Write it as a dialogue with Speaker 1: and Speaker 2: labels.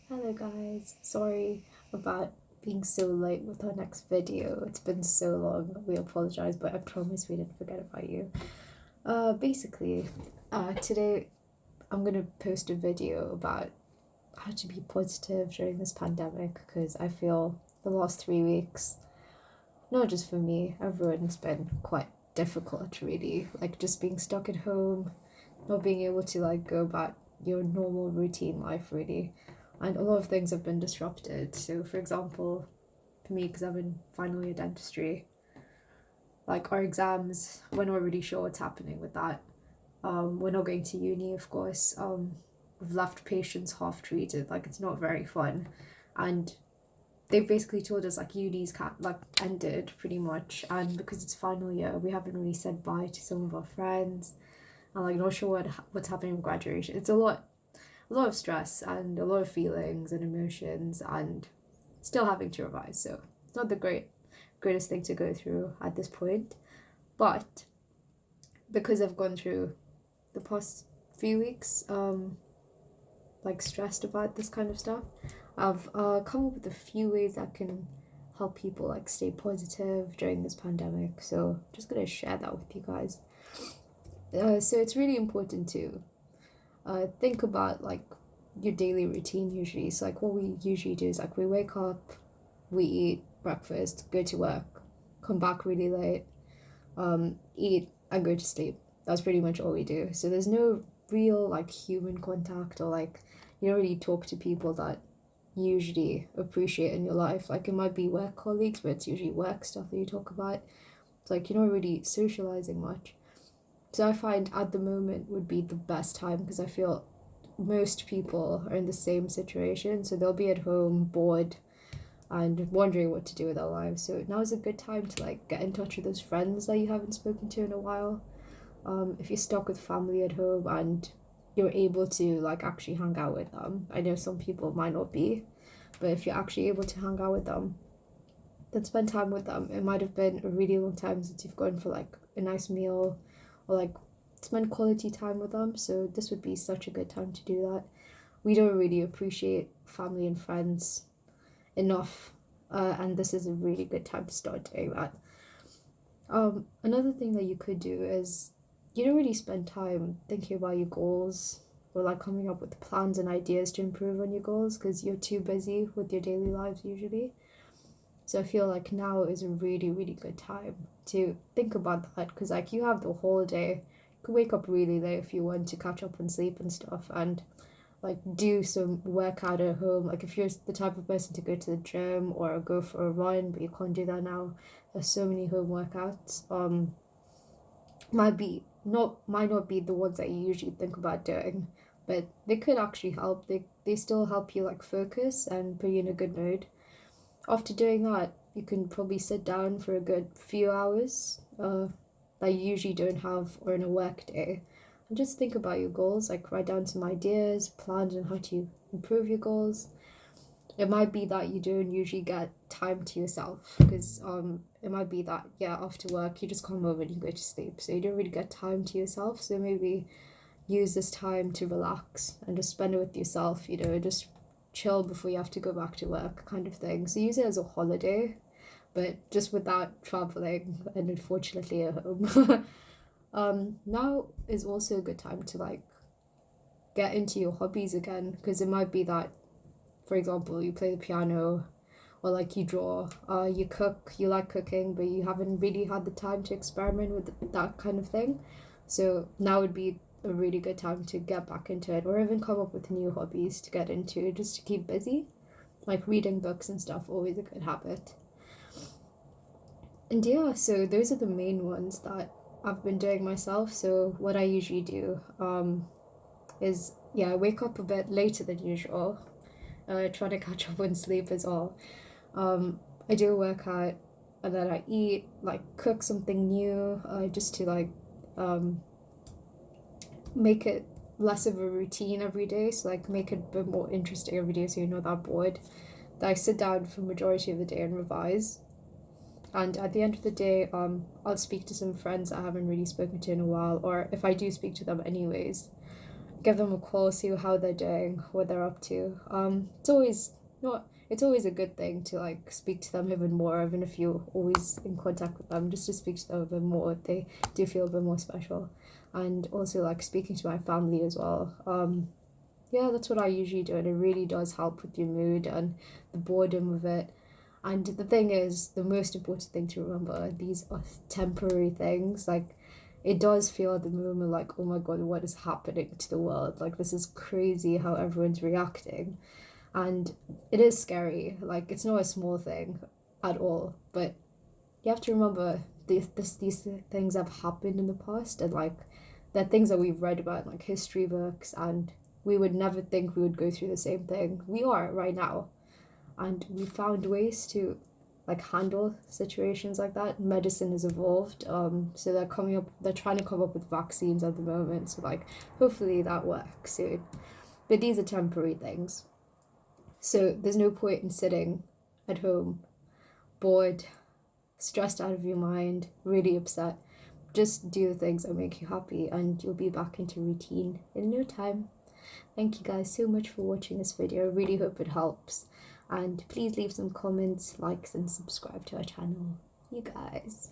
Speaker 1: Hello guys, sorry about being so late with our next video. It's been so long. We apologize, but I promise we didn't forget about you. Today I'm gonna post a video about how to be positive during this pandemic because I feel the last 3 weeks, not just for me, everyone's been quite difficult really. Like just being stuck at home, not being able to like go about your normal routine life really, and a lot of things have been disrupted. So for example, for me, because I'm in final year dentistry, like our exams, we're not really sure what's happening with that. We're not going to uni, of course. We've left patients half treated, like it's not very fun. And they've basically told us like uni's like ended pretty much, and because it's final year we haven't really said bye to some of our friends. I'm like not sure what's happening with graduation. It's a lot of stress and a lot of feelings and emotions, and still having to revise. So it's not the greatest thing to go through at this point. But because I've gone through the past few weeks, like stressed about this kind of stuff, I've come up with a few ways that can help people like stay positive during this pandemic. So I'm just gonna share that with you guys. So it's really important to think about like your daily routine usually. So like what we usually do is like we wake up, we eat breakfast, go to work, come back really late, eat and go to sleep. That's pretty much all we do. So there's no real like human contact, or like you don't really talk to people that you usually appreciate in your life. Like it might be work colleagues, but it's usually work stuff that you talk about. It's like you're not really socializing much. So I find at the moment would be the best time because I feel most people are in the same situation. So they'll be at home bored and wondering what to do with their lives. So now is a good time to like get in touch with those friends that you haven't spoken to in a while. If you're stuck with family at home and you're able to like actually hang out with them. I know some people might not be, but if you're actually able to hang out with them, then spend time with them. It might have been a really long time since you've gone for like a nice meal or like spend quality time with them. So this would be such a good time to do that. We don't really appreciate family and friends enough, and this is a really good time to start doing that. Another thing that you could do is you don't really spend time thinking about your goals or like coming up with plans and ideas to improve on your goals because you're too busy with your daily lives usually. So I feel like now is a really, really good time to think about that because like you have the whole day. You could wake up really late if you want to catch up on sleep and stuff, and like do some workout at home. Like if you're the type of person to go to the gym or go for a run, but you can't do that now, there's so many home workouts. Might not be the ones that you usually think about doing, but they could actually help. They still help you like focus and put you in a good mood. After doing that, you can probably sit down for a good few hours that you usually don't have or in a work day, and just think about your goals. Like write down some ideas, plans on how to improve your goals. It might be that you don't usually get time to yourself because it might be that yeah after work you just come home and you go to sleep, so you don't really get time to yourself. So maybe use this time to relax and just spend it with yourself, just chill before you have to go back to work kind of thing. So use it as a holiday, but just without traveling and unfortunately at home. Now is also a good time to like get into your hobbies again because it might be that, for example, you play the piano or like you draw, you cook, you like cooking, but you haven't really had the time to experiment with that kind of thing. So now would be a really good time to get back into it or even come up with new hobbies to get into just to keep busy. Like reading books and stuff, always a good habit. And yeah, so those are the main ones that I've been doing myself. So what I usually do is, yeah, I wake up a bit later than usual, try to catch up on sleep as well. I do a workout and then I eat, like cook something new, just to like um, make it less of a routine every day. So like make it a bit more interesting every day so you're not that bored. That I sit down for majority of the day and revise. And at the end of the day, I'll speak to some friends I haven't really spoken to in a while, or if I do speak to them anyways, give them a call, see how they're doing, what they're up to. It's always not. It's always a good thing to like speak to them even more, even if you're always in contact with them. Just to speak to them a bit more, they do feel a bit more special, and also like speaking to my family as well. Yeah, that's what I usually do, and it really does help with your mood and the boredom of it. And the thing is, the most important thing to remember, these are temporary things. Like, it does feel at the moment like, oh my God, what is happening to the world? Like, this is crazy how everyone's reacting. And it is scary. Like, it's not a small thing at all. But you have to remember these things have happened in the past, and like, they're things that we've read about in like history books, and we would never think we would go through the same thing. We are right now, and we found ways to like handle situations like that. Medicine has evolved, so they're trying to come up with vaccines at the moment, so like hopefully that works soon. But these are temporary things, so there's no point in sitting at home bored, stressed out of your mind, really upset. Just do the things that make you happy, and you'll be back into routine in no time. Thank you guys so much for watching this video. I really hope it helps. And please leave some comments, likes, and subscribe to our channel. You guys.